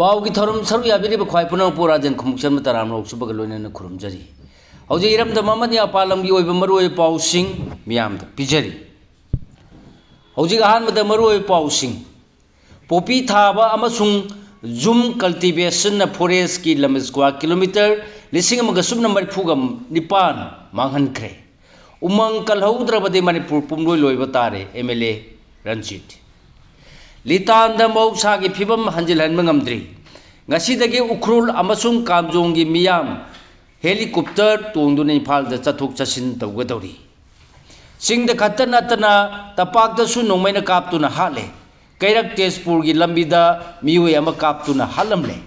पाव की थरम सरू याबिरिब ख्वाई पुनः पोराजन खुमुक्सन तराम रोक सुबग लोइनन खुरुमजरी हौजे इरम द ममद या पालम की ओइब मरुओइ पाउसिंग मियाम द पिजरी हौजे गहान मद मरुओइ पाउसिंग पोपी थाबा अमसुंग जूम कल्टीवेशन न फॉरेस्ट की लम स्क्वायर किलोमीटर लिसिंग मग सुब नंबर फुगम निपान मांगहनख्रे उमंग कलहौद्रबदे मणिपुर पुमलोइ लोइब तारे एमएलए रंजीत लितान द मौसा की फिबम हंजिलहन मंगमद्री ngasi उख्रुल अमसुंग कामजोंग की मियाम हेलीकॉप्टर तोंदुने इम्फाल द चथोक चसिन तौगदौरी सिंग द खत्तर नतना तपाक दसु नोंमैना कापतुना हाले कैरक तेजपुर की लंबी द मियोय अमा कापतुना हालमले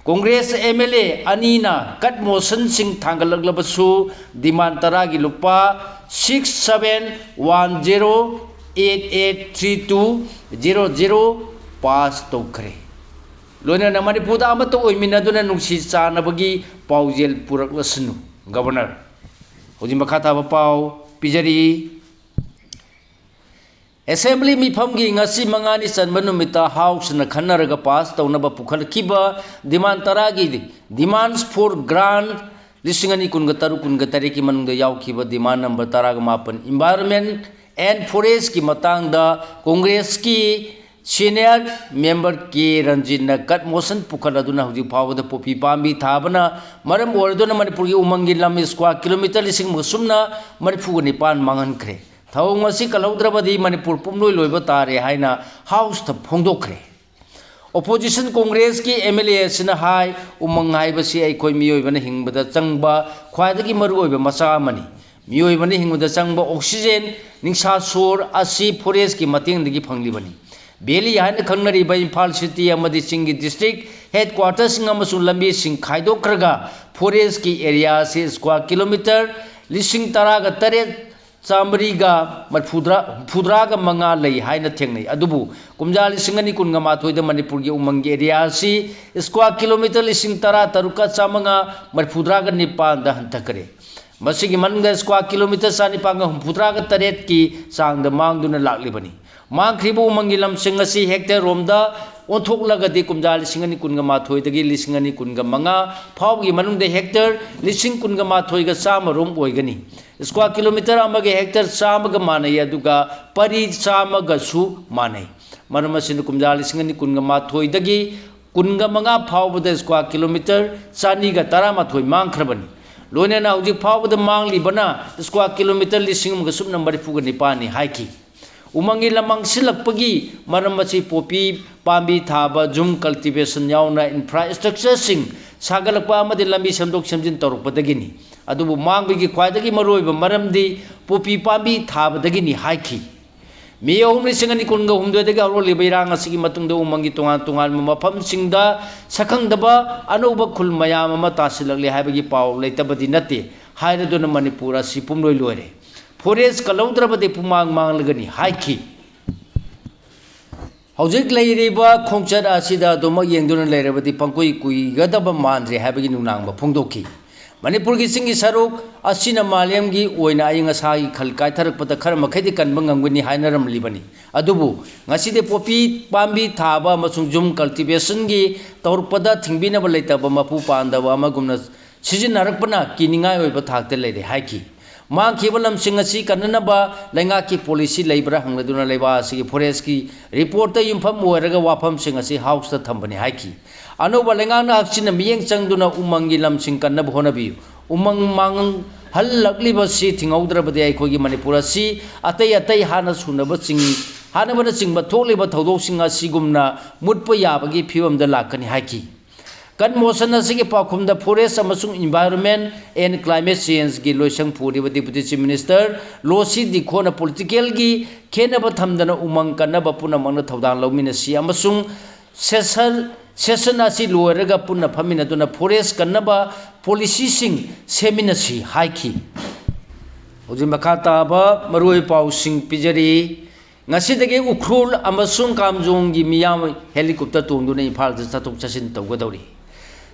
कांग्रेस एमएलए अनीना कट मोशन सिंग थांगलगलबसु डिमांड तरा की लुपा 6710883200 पास तौखरे लोइना मणिपुर अमत ओइमिनदुना नुंसी चानबगी पाउजेल पुरकलसनु गवर्नर होजि मखा थाबा पाउ पिजरी असेंबली मिफम की ngasi mangani chanba numita house na khannaraga pass taunaba pukhalkiba demand tara gi demands for grant lisingani kunga taru ki manungda yaukhiba demand number tara ga mapan environment and forest ki matang da congress ki senior member के रंजीत न cut motion पुखलादुना हुजी फावदा Poppy पामी थाबना मरम ओरदुना मणिपुर की उमंगी lump square kilometre लिसिंग मसुमना Manipur निपान मांगनख्रे थावंग मसी कलौद्रबदी मणिपुर पुमलोइ लोइब तारे हाइना house थ फोंदोखरे opposition Congress की MLA सिना high उमंग हाइबसी अइखोइ मियोइबना हिंगबदा चंगबा ख्वाइदगी मरुओइब मचा money मियोइबना हिंगबदा चंगबा oxygen निंसा सोर असि फॉरेस्ट की मतेंगदगी फंगलिबनी बेली हाइन खंगनरीब इम्फाल सिटी अमदी सिंगी डिस्ट्रिक्ट हेडक्वार्टर सिंग अमसुंग लंबी सिंग खाइदोखरगा फॉरेस्ट की एरिया से स्क्वायर किलोमीटर लिसिंग तरागा तरेत चामरीगा फुद्रागा मंगा लई हाइन थेंगनै अदुबु कुमजा लिसिंग अनि कुनगा माथोइद मणिपुर की उमंग एरिया सी स्क्वायर किलोमीटर लिसिंग तरा तरुका चामंगा मरफुद्रागा निपान the हंतकरे मसिगी Manang square kilometre सानिपांगा फुद्रागा Taret की सांग द मांगदुना लाक्लिबनी मांख्रिबो उमंगी लमसिंग असि हेक्टर रोमदा ओंथोकलगदि कुमजा लिसिंग अनि कुनगा माथोइदगी लिसिंग अनि कुनगा मंगा फावगी मनुंगदे हेक्टर लिसिंग कुनगा माथोइगा चाम रोम ओइगनी स्क्वायर किलोमीटर अमगे हेक्टर चामगा मानै अदुगा परि चामगसु मानै मरम असिन कुमजा लिसिंग अनि कुनगा माथोइदगी कुनगा मंगा फावबदा स्क्वायर किलोमीटर चानीगा तरा माथोइ मांख्रबनी लोइना हौजिक फावबदा मांगलिबना स्क्वायर किलोमीटर लिसिंग अमगा सुब नंबर फुगा निपानी हाइकी उमंगी लमंग सिलकपगी मरम मची पोपी पांबी थाबा जूम कल्टीवेशन यावना इंफ्रास्ट्रक्चर सिंग सागलकपा अमदि लंबी समदोक समजिन तौरकपदगिनी अदुबु मांगबगी ख्वाइदगी मरोइब मरमदी पोपी पांबी थाबदगिनी हाइखी मे अहुम लिसिंगनी कुनगा हुमदोदगी हरोलिब इरांग असिगी मतुंगदा उमंगी तोंगान मफम सिंगदा सखंगदबा अनौबा खुल मयाम अमा तासिलकले हाइबगी पाव लेतबदी नते हाइरदुना मणिपुर असि पुमलोइ लोइरे फॉरेस्ट कलौद्रबदे पुमांग मांगलगनी हाइखी हौजिक लेरिबा खोंगचर असिदा दोम येंगदुना लेरबदी पंकुई कुइगदब मानद्रे हाइबगी नुनांगबा फोंदोखी मणिपुर की सिंगी सरुक असिना मालेम की ओइना अयंग असागी खल कायथरकपदा खर मखैदि कनबा ngangwini हाइनरमलिबनी अदुबु ngasiदे पोपी पांबी थाबा मसुंग जूम कल्टीवेशन की तौरपदा थिंगबिनब लेतबा मपु पांदबा अमगुमना सिजिनरकपना किनिंगाय ओइबा थाकते लेरे हाइखी मांखिबा लमसिंग असि कन्ननबा लैंगा की पॉलिसी लेब्रा हंगदुना लेबा असि फॉरेस्ट की रिपोर्ट युमफम ओरगा वाफम सिंग असि हाउस त थंबनी हाइखी अनोबा लैंगाना हक्सिन मियेंग चंगदुना उमंगी लमसिंग कन्नब होनबी उमंग मांग हल लग्लिबा सि थिंगौद्रबदे अखोगी मणिपुर असि अतै हाना सुनबा चिंग हानबना चिंगबा थोकलिबा थौदोसिंग असिगुमना मुटपा याबगी फिवमदा लाकनी हाइखी कन मोशन असिगे पाखुमदा फॉरेस्ट अमसुंग एनवायरनमेंट एंड क्लाइमेट चेंज की लोइसंग फुरिबा डिप्टी चीफ मिनिस्टर लोसी दिखोना पॉलिटिकल की खेनबा थमदना उमंग कन्नबा पुनमंग थौदान लौमिनसी अमसुंग सेशन असी लोरगा पुनः फमिनदुना फॉरेस्ट कन्नबा पॉलिसी सिंग सेमिनसी हाइखी होजि मखा ताबा मरुई पाउ सिंग पिजरी ngasiदगे उख्रुल अमसुंग कामजोंग की मियाम हेलीकॉप्टर तोंदुना इम्फाल चथोक चसिन तौगदौरी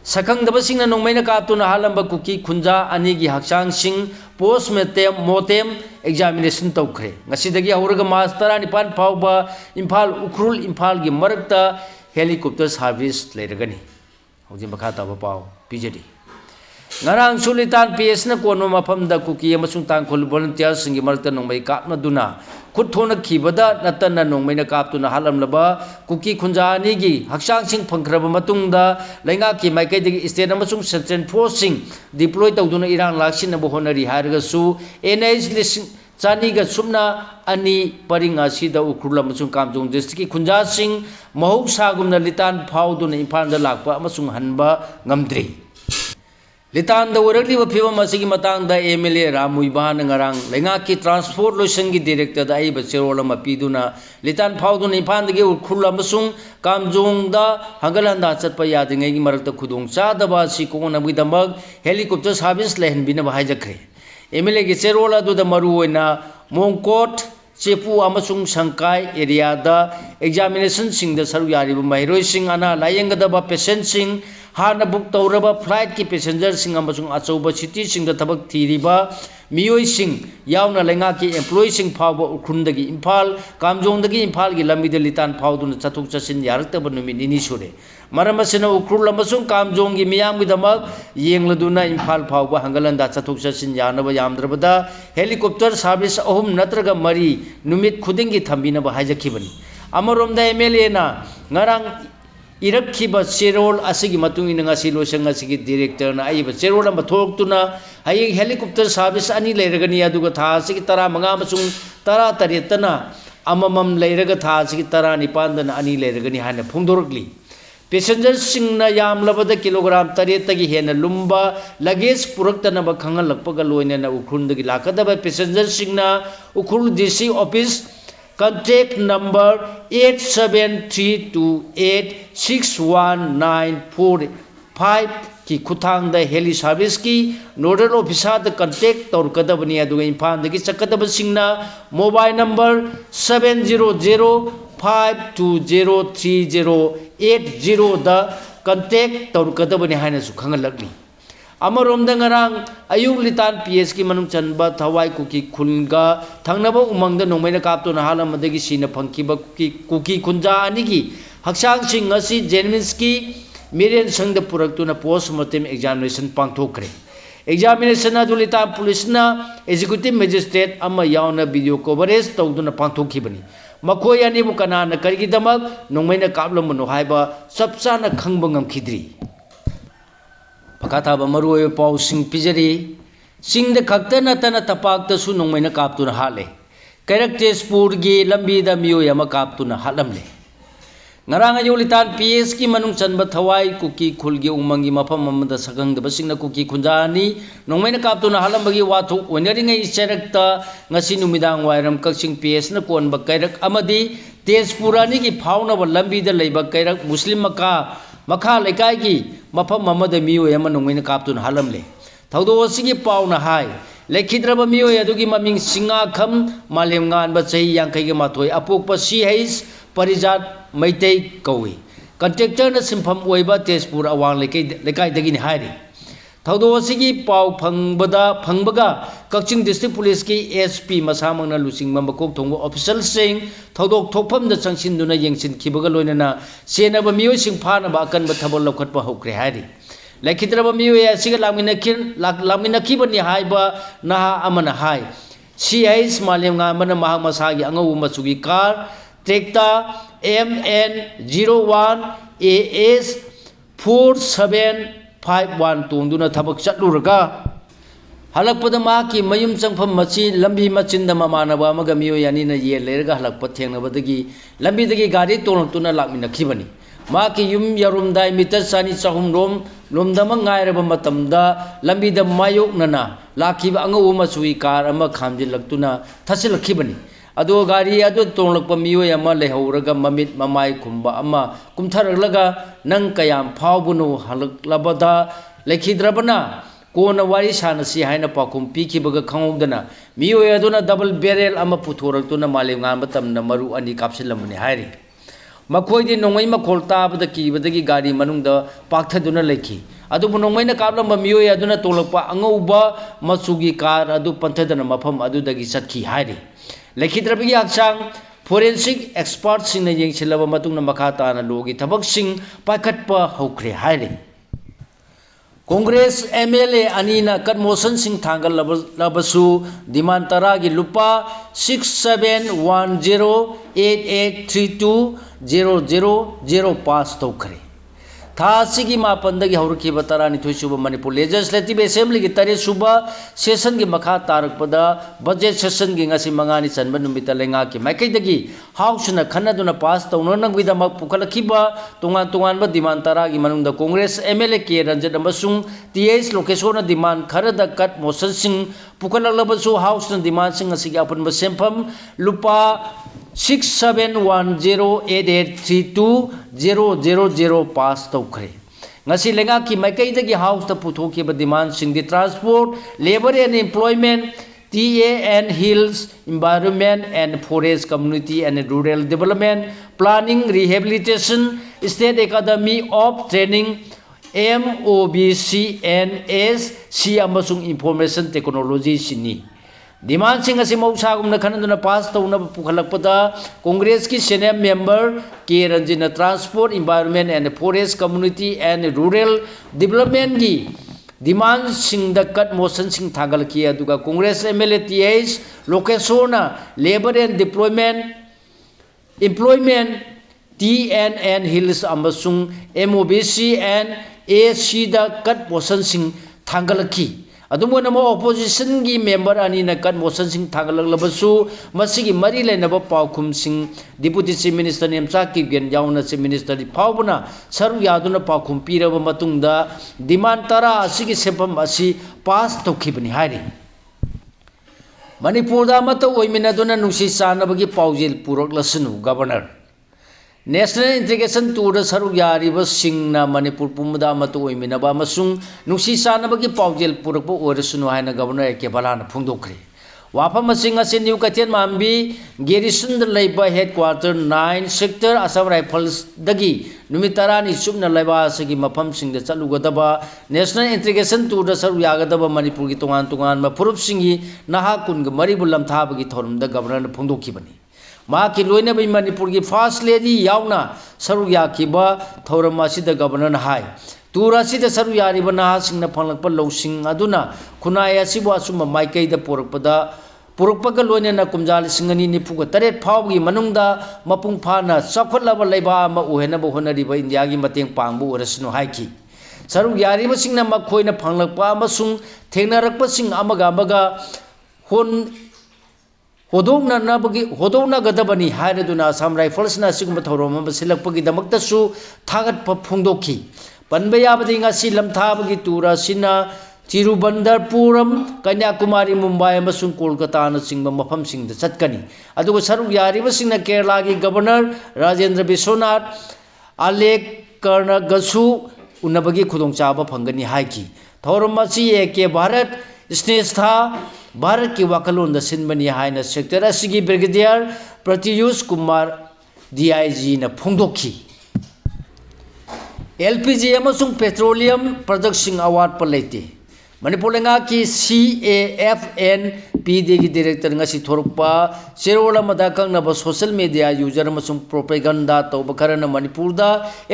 सखंगदबसिंगना नोंमैना कापतुना हालंबा कुकी खुंजा अनि की हक्सांग सिंग पोस्ट मोटेम एग्जामिनेशन तौखरे ngasiदगे हौरगा मास 19 फावबा इम्फाल उख्रुल इम्फाल की मरकता हेलीकॉप्टर सर्विस लेरगनी हौजी मखा तब पाव पीजरी ngarang sulitan PS na kono mafam da kuki amasung tangkhol volunteer singi marta nongmai kapna duna khutthona khibada natana nongmai na kaptuna halam laba kuki khunjani gi haksang sing phangkraba matungda lainga ki maikai digi state amasung central forcing deploy tawduna irang laksin na bohonari harga su NH lising chani ga sumna ani paringa sida ukrula amasung kamjong district ki khunja sing mahuk sagumna litan phawduna imphal da lakpa amasung hanba ngamdri litan da waragli wa phiwa masigi matang da MLA Ramuiban ngarang lenga ki transportation gi director da ai bacherola mapiduna litan phawduna imphal da ge ukhula amasung kamjong da hangalanda chatpa yadingai gi marakta khudong cha da ba si kona bi damak helicopter service lehen bina ba haijakre MLA gi cherola du da maru oina mongkot chepu amasung sangkai area da examination sing da saru yari ba mairoi sing ana layeng da ba patient sing hana book tauraba flight ki passenger sing amasung achauba city sing da thabak thiriba miyoi sing yauna lenga ki employee sing phawba ukhundagi imphal kamjongdagi imphal gi lambi de litan phawduna chathuk chasin yarakta ba numi nini sure maramasina ukrul amasung kamjong gi miyam gi damak yengladuna imphal phawba hangalanda chathuk chasin yanaba yamdrabada helicopter service ahum natraga mari numit khuding gi thambina ba hajakibani amarom da MLA na ngarang irakhiba cherol asigi matung ina ngasi losang asigi director na aiba cherol am thoktuna hayeng helicopter service ani leiragani aduga tha asigi 15 masung 13 tana amamam leiraga tha asigi 19 dana ani leiragani hana phongdorokli passenger singna yamlabada kilogram 8 tagi hena lumba luggage puraktana ba khangal lakpaga loina na ukhundagi lakadaba passenger singna ukhul DC office contact number 8732861945 ki khutang da heli service ki nodal officer da contact tor kadabani aduga imphal dagi chakadaba singna mobile number 700520308 da contact tor kadabani haina su khangalakni amarom da ngarang ayung litan PS ki manung chanba thawai kuki khunga thangnaba umang da nongmaina kapto na halam adagi sina phangkiba kuki khunja ani gi haksang sing asi Jenminski Mirian sang da puraktuna postmortem examination pangthokre examination adu litan police na executive magistrate ama yauna video coverage tawduna pangthokibani makhoi ani bu kana na karigi damak nongmaina kaplam no haiba sapchana khangba ngamkhidri pakatha ba maru pau sing pijari sing da khakta na tana tapak ta su nongmaina kaptuna hale kairak tespur gi lambi da miyo yama kaptuna halamle ngarang ayo litan PS ki manung chanba thawai kuki khulgi umangi mafam amada sagang da basing na kuki khunjani nongmaina kaptuna halambagi wathu onari ngai cherakta ngasi numidang wairam kaksing PS na konba kairak amadi tespurani ki phauna ba lambi da leiba kairak muslim makha lekai ki mafam amada miyo yama nongmaina kaptuna halamle thaudo sigi pauna hai lekhidraba miyo adugi maming singa kham malemngan ba chei yangkai ge mathoi apokpa CH parijat maitei kawi contractor na simpham oiba tespur awang lekai dagi ni hairi thaudo sigi pau phangbaga Kaching district police ki SP masamang na lusing mambakok thongbo official sing thodok thokpham da changsin duna yengsin khibaga loinana sena ba miyo sing phana ba kan ba thabol lokhat pa hokre hairi lekitra ba miyo ya siga lamina khibani haiba na amana hai CIS malem nga mana mahak masagi angawu masugi car tractor MN01 AS 4751 tungduna thabak chatluraga halakpada ma ki mayum changpham machi lambi machinda mamanaba amaga miyo yani na ye lerga halakpa thengnabadagi lambi dagi gari toltuna lakmina khibani ma ki yum yarum dai meter sani chahum lomdama ngairaba matamda lambi da mayok nana lakhiba angawu machui car ama khamjil laktuna thasil khibani ado gari ado tonglakpa miyo ama lehauraga mamit mamai khumba ama kumtharaglaga nang kayam phawbuno halaklabada lekhidrabana kona wari sanasi haina pakum pikibaga khangudana miyo aduna double barrel ama puthoraktuna malem ngan batamna maru ani kapsilamani hairi makhoi nongai makhol tabada kibadagi gari manungda pakthaduna lekhi adu nongai na kablamba miyo aduna tolakpa angauba machugi car adu panthadana mafam adu dagi satki hairi lekhidrabagi aksang forensic expert येंसिलब मतुंगना मखा ताना लोगी थबकसिंग पाइखटपा हौख्रे हाइरे Congress MLA अनीना कट मोशन सिंह थांगल लबसु डिमांड तरा की लुपा 671088320000 पास तौखरे था सिगी मापंदगी हौरखिबा तरानिथोई सुबा मणिपुर लेजिस्लेटिव असेंबली की तरे सुबा सेशन की मखा तारकपदा बजेट सेशन की ngasi mangani chanba numita lenga की माइकैदगी हाउस न खन्नदुना पास तौननगविदमक पुखलखिबा तोंगान तोंगानबा डिमांड तरा की मनुंगदा कांग्रेस MLA के रंजन अमसुंग TH लोकेशन डिमांड खरदा कट मोशन सिंह पुखललबसु हाउस न डिमांड सिंह असि अपनबा सेंफम लुपा 671088320000 पास तौखरे ngasi lenga की माइकैदगी हाउस त पुथोखिबा डिमांड सिंह दि transport labour and employment TAN Hills Environment and Forest Community and Rural Development Planning Rehabilitation State Academy of Training MOBCNS C amasung Information Technology sini demand Singh असी मौसागुमना खनदुना पास तौना पुखलकपदा कांग्रेस की सीनियर मेंबर के रंजिना transport environment and forest community and rural development की demand सिंह द cut motion सिंह थागल की अदुगा कांग्रेस MLA TH लोकेशोना labour and employment TNN Hills अमसुंग MOBC and AC द कट मोशन सिंह थागल की अदुमोनमो ऑपोजिशन की मेंबर अनी न कट मोशन सिंह थागलबसु मसिगी मरी लेनब पाउखुम सिंह डिप्यूटी चीफ मिनिस्टर नेमचा की गेन याउना चीफ मिनिस्टर फाउबना सरू यादुना पाउखुम पीरब मतुंगदा डिमांड तरा असिगी सेपम असि पास तौखिबनी हाइरि मणिपुरदा मत ओइमिनदुना नुसी चानबगी पाउजेल पुरकलसनु गवर्नर नेशनल इंटीग्रेशन टूर सरुक यारिबा सिंगना मणिपुर पुमदा मत ओइमिनबा मसुंग नुसी चानबगी पाउजेल पुरकबो ओरसुनु हाइना गवर्नर के बलाना फुंगदोखरे वाफम सिंग असे न्यू कथेन मांबी गेरिसन लेबा headquarter 9 sector Assam rifles दगी नुमित तरानी Subna लेबा असगी मफम सिंग द चलुगदबा नेशनल इंटीग्रेशन टूर सरुक यागदबा मणिपुर की तोंगान तोंगान मफुरुप सिंगी नहा कुनग मरिबु लमथाबगी थोरमदा गवर्नर फुंगदोखिबनी मा की लोइनबी मणिपुर की फर्स्ट लेडी याउना सरुक याखिबा थौरम असिद गवर्नर हाई टूर असिद सरुक यारिबा नहासिंगना फंगलकपा लौसिंग अदुना खुनाय असिबु असुम माइकैदा पुरकपगा लोइनना कुमजा 2023 फावगी मनुंगदा मपुंग फाना चखुटलबा लेबा अमा ओहेनबा होनरिबा इंडिया की मतेंग पांगबु ओरसनु हाइखि सरुक यारिबसिंगना मखोइना फंगलकपा अमसुंग थेंगनारकपसिंग अमगा होदोंगदबनी हाइरदुना असम राइफल्सना सिगुम थौरम सिलकपगिदमक्तसु थागतप फुंगदोखि पनबा याबदि ngasi लमथाबगी टूर असिना तिरुवनंतपुरम कन्याकुमारी मुंबई अमसुंग कोलकाता न सिंगबा मफम सिंगद चटकनी अदुगा सरुक यारिबसिंगना केरला की गवर्नर राजेंद्र विश्वनाथ आलेक कर्णगसु उनबगी खुदोंचाबा फंगनी हाइकी थौरम असी के भारत स्नेस्था भारत की वाकलों सिंबनी हाइन सेक्टर असिगी ब्रिगेडियर प्रत्युष कुमार DIG न फुंगदोखी LPG अमसुंग पेट्रोलियम प्रोडक्ट्स अवार्ड पर लेते मणिपुर लेंगा की CAFNPD की डायरेक्टर ngasi थोरपा चेरोल अमदा कंगनब सोशल मीडिया यूजर अमसुंग प्रोपेगंडा तौब खरन मणिपुरदा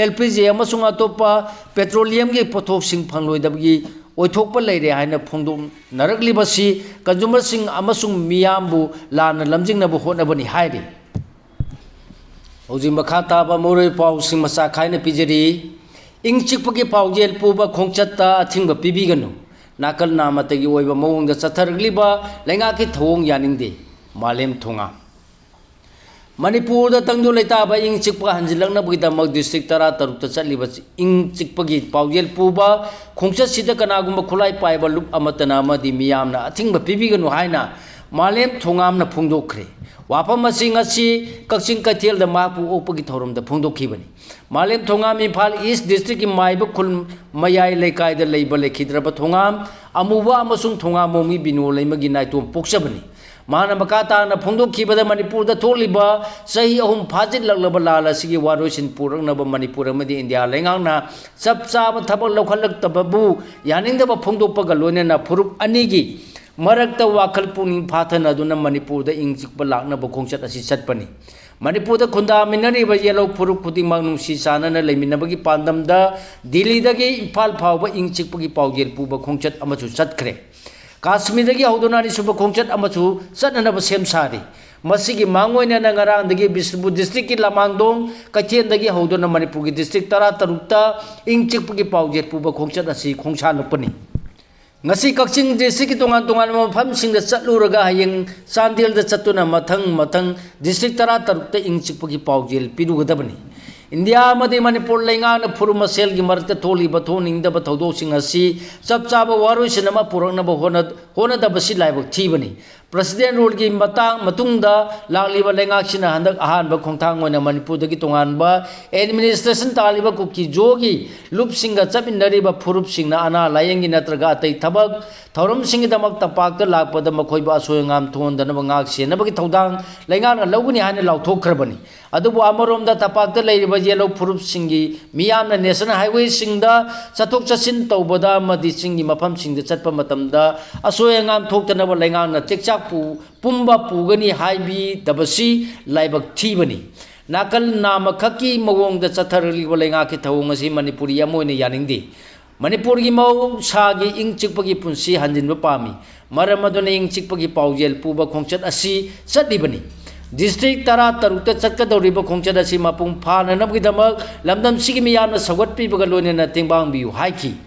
LPG अमसुंग अतोपा पेट्रोलियम की पोथोकसिंग फंगलोइदबगी ओइथोकपा लेरे हाइना फोंदोंगनरकलिबसी कंज्यूमर सिंग अमसुंग मियामबु लाना लमजिंगनबु होनबनी हाइरि हौजि मखा ताबा मोरै पाउ सिंग मसा खाइना पिजरी इंग चिकपगी पाउजेल पुबा खोंगचत्ता अथिंग पिबिगनु नाकल नामतगी ओइबा मवंग चथरगलिबा लेंगा की थोंग यानिंगदे मालेम थोंगा मणिपुर तंगदु लेताबा इंग चिकपा हंजिलंगनबगिदमक डिस्ट्रिक्ट 13 चलिबा इंग चिकपगी पाउजेल पुबा खोंगचसिदा कनागुम खुलाई पाइबा लुप अमतना मदि मियामना अथिंगबा पिबिगनु हाइना मालेम थोंगामना फुंगदोखरे वाफम मसिंग असि कक्सिंग कैथेल द मापु ओपगी थौरम द फुंगदोखिबनी मालेम थोंगाम इम्फाल ईस्ट डिस्ट्रिक्ट की माइबा खुल मयाय लेकाय द लेबा लेखिद्रबा थोंगाम अमुबा अमसुंग थोंगाम मोमी बिनो लेमगी नाइतोम पोक्सबनी माना मकाता न फुंगदोखिबदा मणिपुर द थोलिबा सही अहुम फाजित लगलबा लाल असिगी वारोसिन पुरंगनबा मणिपुर अमदि इंडिया लेंगांगना सब चाब थबक लौखलक्तबबु यानिंगदबा फुंगदोपगा लोइनना फुरुप अनिगी मरक्ता वाखल पुनिंग फाथन अदुना मणिपुर द इंग चिकपा लाकनबा खोंगचत असि चटपनी Manipur Kunda Minari Yellow Puru putting Manusi Sana Leminabagi Pandam da Dili dagi Pal Power in Chipagi Pawgil Puba Kongchat Amachu Satkre. Kashmir dagi Haudunani Super Kongchat Amachu Sat another same sari. Masigi Mangoina Nangarang the Bisbu district in Lamangdong, Kachen the Hodona Manipugi district Tarata, in Chipagi Pawjet Puba Kongchat Asi Kongshan Lupani. Ngasi Kakching district Tongan Pamsing the Satluraga Yang Sandil the Satuna Matang district Tarata in Chipagi Pawjil Pidugadabani. India Madi Manipur Langan Purumasel Gimarta Toli Baton in the Batodo Singasi, Sabsaba Waru Cinema Purana Hona the Basi Live of Tibani. President Rulgi Matang Matunda, Laliba Langachina and Ahan Bakontang when a Manipur the Gitonganba, Administration Taliba Kuki Jogi, Loop Singa Sapin Nariba Purup Singna Ana lying in Atragate Tabak, Torum Sing the Makta Park, the Lapa the Makoiba Soyangam Ton, the Navaxi, Nabaki Todang, Langana Loguni and Lauto Krabani. Adubu Amarum the Tapak the Lady by Yellow Purup Singi, Miam the National Highway Singda, Satok Sasin Toboda, Madi Singi Mapam Sing the Satpamatamda, Asoyangam Tok the Navalangan, Texak. Pumba Pugani Haibi Dabasi Laibak Tibani. Nakal Namakaki Mawong the Satarali Walangaki Tawangasi Manipuri Yamoini Yanindi. Manipuri Mau Sagi ing Chipagi Punsi Handin Vapami. Maramadona ing Chipagi Pawjel Puba Kongchat Asi Satibani. District Tara Taruta Sakata Riba Kongchat Asi Mapung Pan and Abgidamag Lamdam Sigimiana Sagat Pibagalone and Timbang Biu Haiki.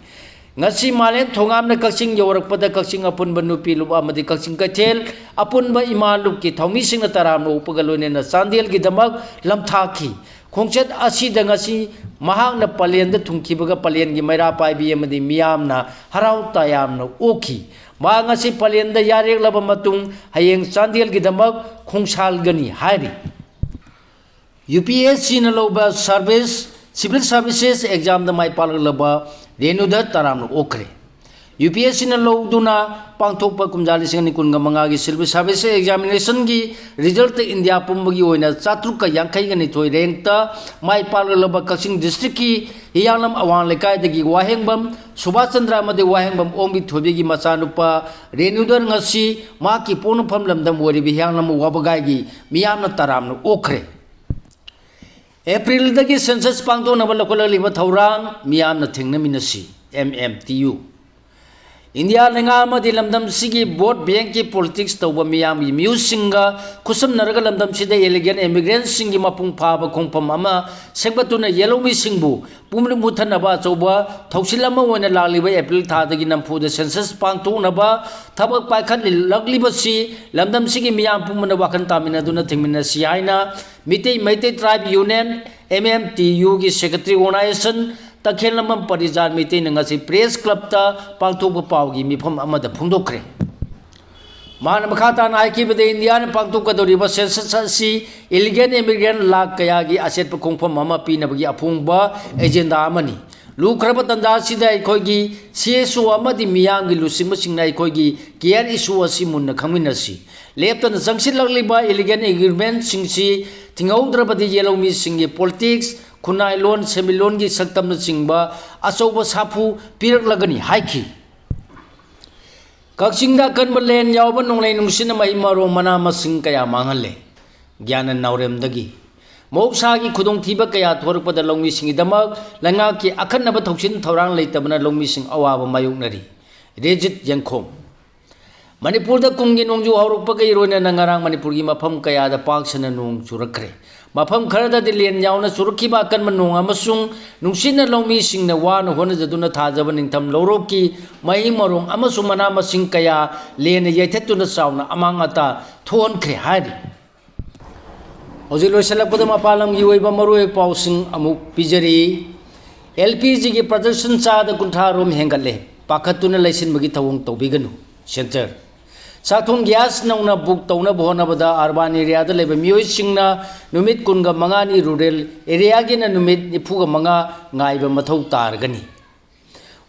Ngasi malen thongam na kaksing yorak pada kaksing apun banupi lup amadi kaksing katel apun ba imalup ki thomi sing na taram no upagalone na sandel ki damak lamthaki khongchat asi da ngasi mahang na palen da thungki baga palen gi maira pai bi amadi miyam na harau tayam na oki ma ngasi palen da yarek laba matung hayeng sandel ki damak khongsal gani hari UPSC na loba service civil services exam da mai pal laba Renuda Taram Okre. UPSC na Loduna Pangtopa Kumjali Singani Kunga Mangagi Civil Service Examination gi result India Pumbagi Oina Satruka Yankai and Toy Renta, my Palaba Kaksing District ki Yanam Awan Lekai the Giwahengbam, Subasandra Made Wahengbam Ombi Tobigi Masanupa, Renuda Ngasi, Maki Ponupam Lamdam Wari Bihanam Wabagagi, Miana Taram Okre. April dagi census pangto na balakola liba thaurang miyam na thingna minasi MMTU India lenga ma di lamdam sigi vote bank ki politics tawba miyam gi musinga kusam naraga lamdam sida elegant immigrants singi mapung phaba khongpam ama segbatuna yellow mi singbu pumri muthana ba chawba thausilama wona laliba April tha dagi nampu the census pangto na ba thabak paikhat lagliba si lamdam sigi miyam pumna wakan tamina duna thingmina si aina Meitei Tribe Union MMTU की Secretary Organization Takhelamam Parizan Meitei Nangasi Press Club ta Pangtok Pawgi Mifam Amada Phungdokre Mana Makhata Naiki Bade Indian Pangtok Kadoriba Census Illegal Immigrant Lak Kayagi Asset Pakongpam Mama Pinabagi Apungba Agenda Amani Lukraba Tanda Sida Kogi CSO Amadi Miyangi Lusimasing Kogi Kian issue Asimun Kaminasi Left on the Sanction Lagliba Illegal Agreement Singsi Tingaudra Yellow Mi Singi Politics Kunai Lon Semilongi Saktam Singba Asoba Sapu Pirak Lagani Haiki Kaksinga Kanbalen Yaban Nonglay Nusina Maimaro Manama Singkaya Mangale Gyanan Naurem Dagi Moksagi Kudong Tiba Kaya Torpada Long Missing Damag Langaki Akanaba Toxin Torang Latabana Long Missing Awa Mayunari Regit Yankom Manipur da Kungin Nongju Horupaka Irona Nangarang Manipuri Mapam Kaya the Parks and Nung Surakre Mapam Karada de Lian Yauna Surakiba Kan Manung Amasung Nungsina Long Missing the one who is the Duna Tajaban in Tam Loroki Maimarung Amasumanama Sinkaya Lene Yetetuna Sauna Amangata Tuan Krehadi Ozilo Salapadama Palam Yueva Maru Pausing Amuk Pijari LPG ki Production Sa the Kuntarum Hengale Pakatuna Lesin Magitawung Tobiganu Center Satung gas na book tauna bohona bada urban area da lebe mioi singna numit kunga mangani rural area gi na numit nipuga manga ngaiba mathau targani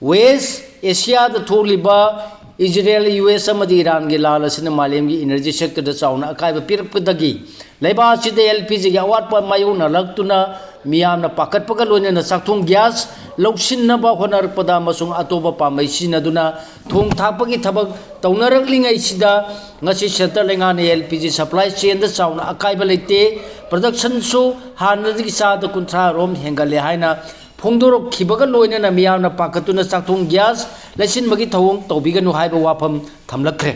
West Asia da tholiba Israel US amadi Iran gi lalasina malem gi energy sector da chauna akaiba pirpdagi leiba sida LPG gi awat pa mayuna laktuna miyam na pakat pagalone na satung gas loksin na ba honar pada masung atoba pa mai sinaduna thong thapagi thabak taunaraklingai sida ngasi seta lenga ne LPG supply chain da chauna akaiba leite production so hanadagi sada kuntra rom hengale haina phongdorok khibaga loinana miyamna pakatuna chakthong gas lesin magi thawong tobiganu haiba wafam thamlakre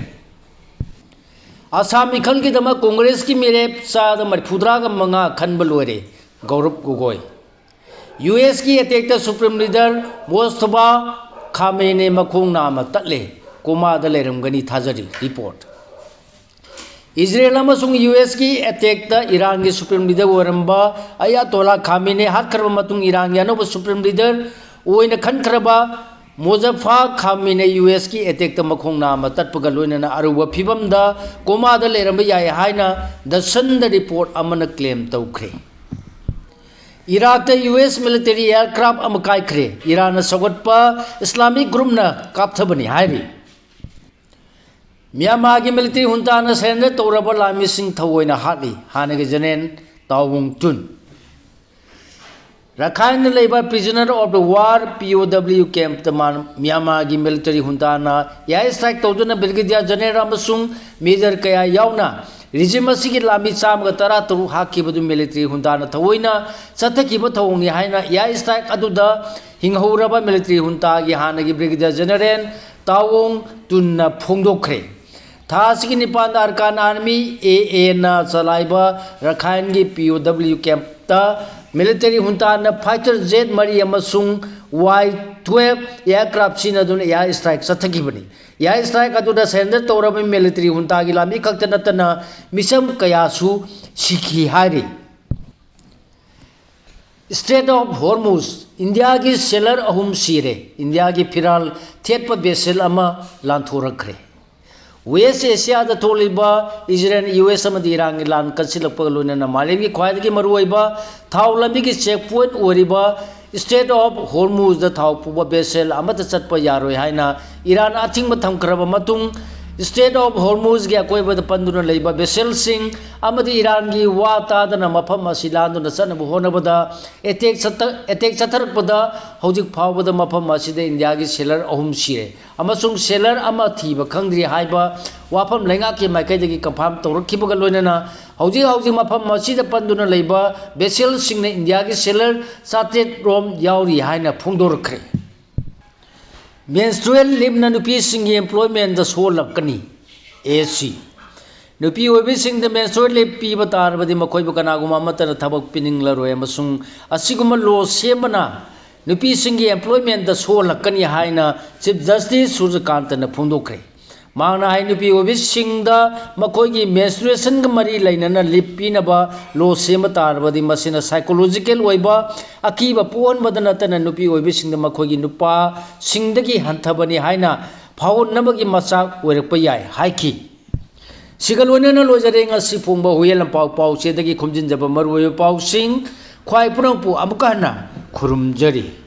Assam Mikhal ki dama Congress ki mere sada marfudra ga manga khanba loire Gaurav Gogoi US की attack supreme leader Mostafa Khamenei मखोंग नाम तले coma लेरमगनी थाजरी report Israel अमसुंग US की attack Iran की supreme leader ओरंबा अयातोला खामेने हाथ करबा मतुंग ईरान यानो सुप्रीम लीडर ओइना खनखरबा मोजफा खामेने US की अटैक मखोंग नाम तत्पगा लोइना अरुवा फिबमदा कोमा लेरम याय हाइना द सन द रिपोर्ट अमन क्लेम तौखरे Iraq US military aircraft amakai Iran sogotpa Islamic group na kapthabani hairi Myanmar gi military junta na surrender toraba lami sing thawoina hatli hanage janen tawung tun Rakhine Labour prisoner of the war POW camp taman Myanmar gi military junta na air strike tawduna Brigadier General amasung major kaya yauna regime asigi lami cham ga tara turu hakibadu military junta na thawoina sathaki ba thawni haina air strike aduda hinghauraba military junta gi hanagi Brigadier General tawong tunna phongdokhre thasigi nipan arkan army AA na chalaiba Rakhine gi POW camp ta military junta na fighter jet mari amasung Y-12 aircraft sinaduna air strike sathaki bani air strike aduda surrender toraba military junta gi lami khakta natana misam kayasu sikhi hari Strait of Hormuz India gi sailor ahum sire India gi firal thetpa vessel ama lanthorakre West Asia da tholiba Israel US amadi Iran gi lan kansilakpa loina malemi khwaidagi maruiba thawlami gi checkpoint oriba Strait of Hormuz da thau puba vessel amata chatpa yaroi haina Iran athingba thamkraba matung Strait of Hormuz gi akoiba da panduna leiba vessel sing amadi Iran gi wa ta dana mafam asilandu na chanabu honabada attack chatharakpada hojik phawbada mafam asida India gi sailor ahum sire amasung sailor ama thiba khangdri haiba wafam lenga ki maikaidagi confirm tawrakhibaga loinana hojik mafam asida panduna leiba vessel singna India gi sailor satet rom yauri haina phongdorakre Menstrual leave na nupi sing employment da solakani AC nupi obi sing the menstrual leave pi batar badi makoi bukana guma mata thabak pining la roy amasung asiguma lo semana nupi sing employment da solakani haina Chief Justice Suryakant na phongdokre Mangna hai nupi obi sing da makoi gi menstruation ga mari lainana leave pinaba lo sematar badi masina psychological oiba akiba pon badana tana nupi obi sing da makoi gi nupa singdagi hanthabani haina phawon nabagi macha oirakpa yai haiki sigalona na lojare ngasi phongba huyelam pau chedagi khumjin jaba maru pau sing khwai purang pu amukana khurumjari